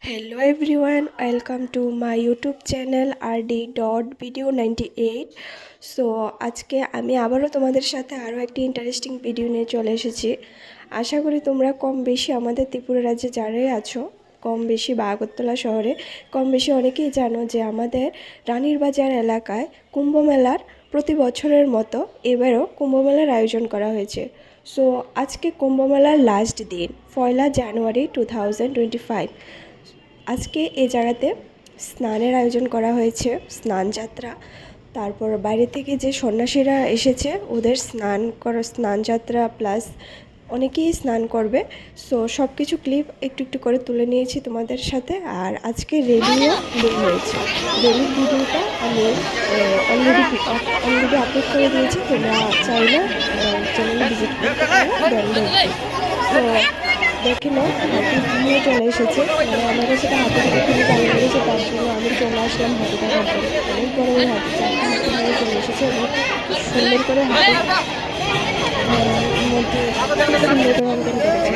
Hello everyone, welcome to my YouTube channel rd.video98. So আজকে আমি আবারও তোমাদের সাথে আরও একটি ইন্টারেস্টিং ভিডিও নিয়ে চলে এসেছি। আশা করি তোমরা কম বেশি আমাদের ত্রিপুরা রাজ্যে যারাই আছো কম বেশি বা আগরতলা শহরে কম বেশি অনেকেই জানো যে আমাদের রানীর বাজার এলাকায় কুম্ভমেলার প্রতি বছরের মতো এবারও কুম্ভমেলার আয়োজন করা হয়েছে। সো আজকে কুম্ভমেলার লাস্ট দিন 1 জানুয়ারি 2025। আজকে এই জায়গাতে স্নানের আয়োজন করা হয়েছে, স্নান যাত্রা। তারপর বাইরে থেকে যে সন্ন্যাসীরা এসেছে ওদের স্নান যাত্রা প্লাস অনেকেই স্নান করবে। সো সব কিছু ক্লিপ একটু একটু করে তুলে নিয়েছি তোমাদের সাথে। আর আজকে রেলিও বের হয়েছে, রেলির ভিডিওটা আমি অলরেডি আপলোড করে দিয়েছি, তোমরা চাইলে চ্যানেলে ভিজিট করতে পারো। তো দেখে নাও, হাতি নিয়ে চলে এসেছে, মানে আমার কাছে তো হাতিটা খুবই ভালো লেগেছে, তার জন্য আমি চলে আসলাম হাতিটা করতে। অনেক বড় ওই হাতি, 4টা হাতি নিয়ে চলে এসেছে এবং সুন্দর করে হাতির মধ্যে সুন্দর করে অঙ্কন করেছে।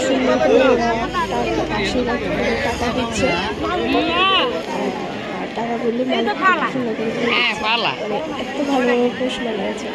সুন্দর করে ওরা তার আশীর্বাদ করে টাকা দিচ্ছে, টাকা বললে সুন্দর করে এত ভালো পোষ মেলা আছে।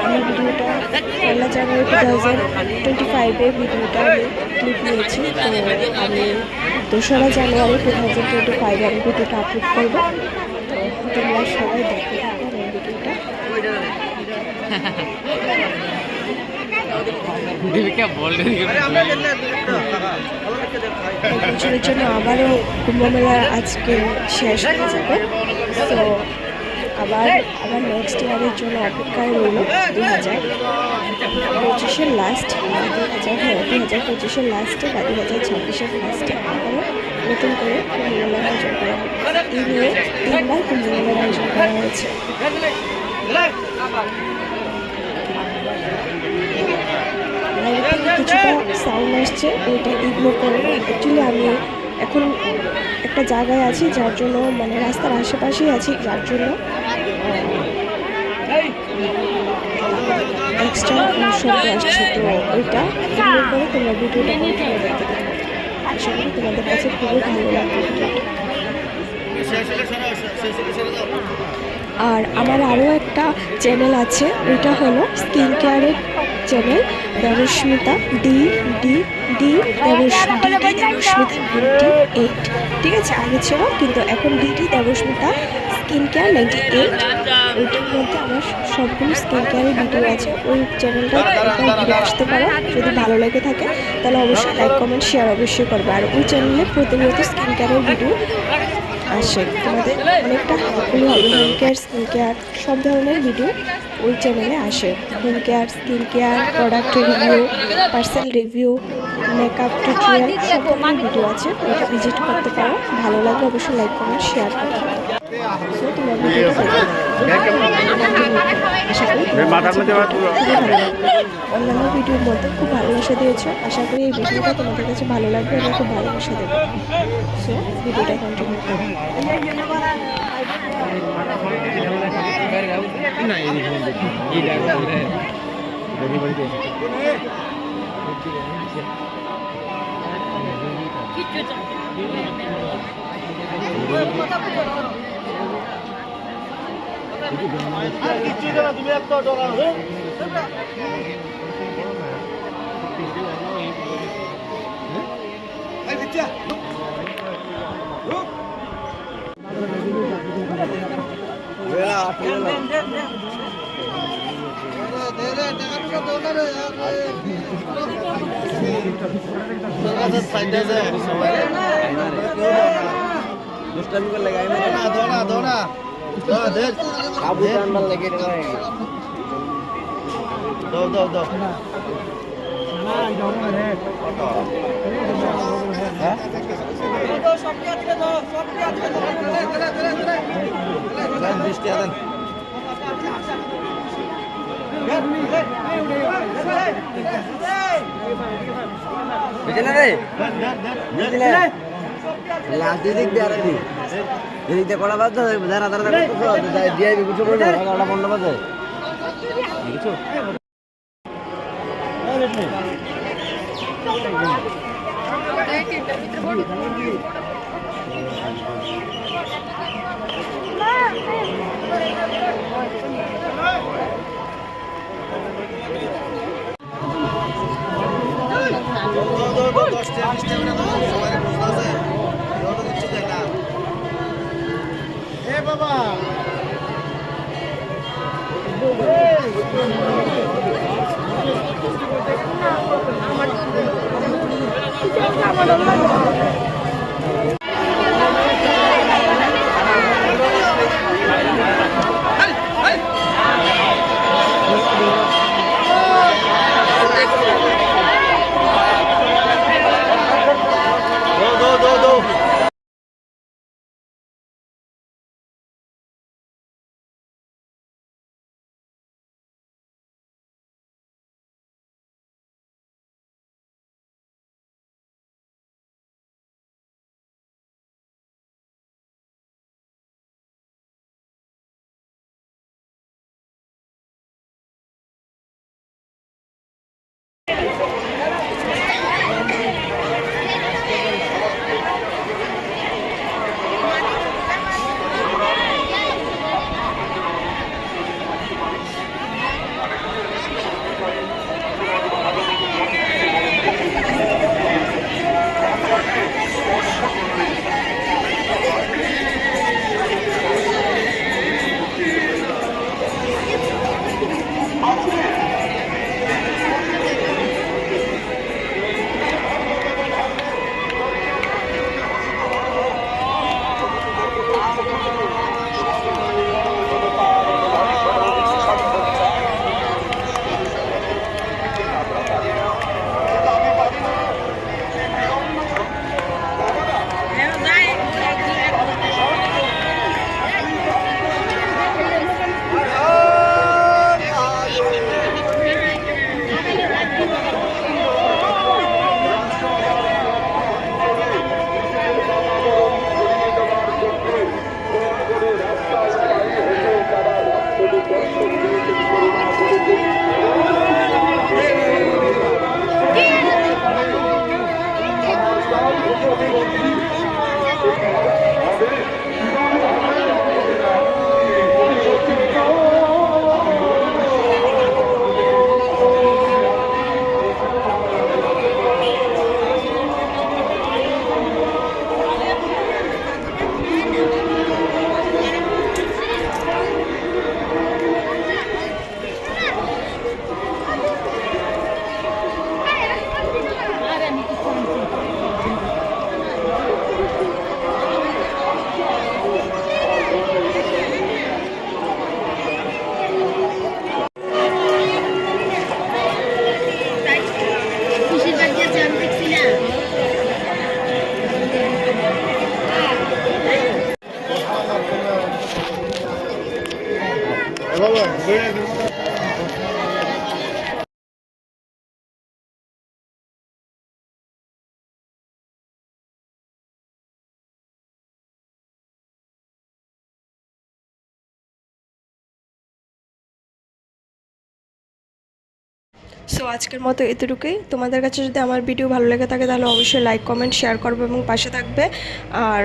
আমি ভিডিওটা 1 জানুয়ারি 2025 ভিডিওটা আমি ক্লিপ নিয়েছি। তো আমি 2রা জানুয়ারি 2025 আমি ভিডিওটা আপলোড করবো। তো তোমরা সবাই দেখতে থাকো আমার ভিডিওটা। বছরের জন্য আবারও কুম্ভমেলা আজকে শেষ হয়ে যাবে। তো আবার নেক্সট ইয়ারের জন্য অপেক্ষায় রইল 2025-এর লাস্ট, 2025-এর লাস্টে বা 2026-এর ফার্স্টে আবারও নতুন করে কুম্ভমেলার আয়োজন করা হবে। এই নিয়ে 3বার কুম্ভমেলার আয়োজন করা হয়েছে। কিছুটা সাউন্ড আসছে, ওইটা ইগনোর করে। অ্যাকচুয়ালি আমি এখন একটা জায়গায় আছি, যার জন্য মানে রাস্তার আশেপাশেই আছি, যার জন্য এক্সট্রা শব্দ আসছে। তো ওইটা ইগনোর করে তোমরা ভিডিওটা কন্টিনিউ দেখতে থাকো। আশা করি তোমাদের কাছে খুবই ভালো লাগবে ভিডিওটা। আর আমার আরও একটা চ্যানেল আছে, ওইটা হলো স্কিন কেয়ারের চ্যানেল, দেবস্মিতা দেবস্মিতা 98। ঠিক আছে, আগে ছিল কিন্তু এখন দেবস্মিতা স্কিন কেয়ার 98। ওইটার মধ্যে আমার সবগুলো স্কিন কেয়ারের ভিডিও আছে। ওই চ্যানেলটা ঘুরে আসতে পারো, যদি ভালো লেগে থাকে তাহলে অবশ্যই লাইক কমেন্ট শেয়ার অবশ্যই করবে। আর ওই চ্যানেলে প্রতিনিয়ত স্কিন কেয়ারের ভিডিও আসে, তোমাদের অনেকটা হেল্পফুল হবে। হোম কেয়ার, স্কিন কেয়ার সব ধরনের ভিডিও ওই চ্যানেলে আসে। Home care, skin care, product review, parcel review, makeup tutorial সব ধরনের ভিডিও আছে। ওইটা ভিজিট করতে পারো, ভালো লাগলে অবশ্যই লাইক কমেন্ট শেয়ার করতে পারো। সো তোমার ভিডিওটা আশা করি অন্যান্য ভিডিওর মধ্যে খুব ভালোবাসা দিয়েছ। আশা করি এই ভিডিওটা তোমাদের কাছে ভালো লাগবে এবং খুব ভালোবাসা দেবে। সো ভিডিওটা কন্টিনিউ করো। তুমি একটা ডরা দিক দিয়ে কড়া বাদ যারা তারা দিয়ে কিছু বলবে ওটা বন্ধ বাজে কিছু বাবা সো আজকের মতো এতটুকুই। তোমাদের কাছে যদি আমার ভিডিও ভালো লেগে থাকে তাহলে অবশ্যই লাইক কমেন্ট শেয়ার করবে এবং পাশে থাকবে, আর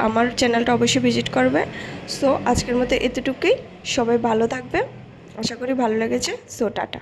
আমার চ্যানেলটা অবশ্যই ভিজিট করবে। সো আজকের মতো এতটুকুই, সবাই ভালো থাকবে, আশা করি ভালো লেগেছে। So tata.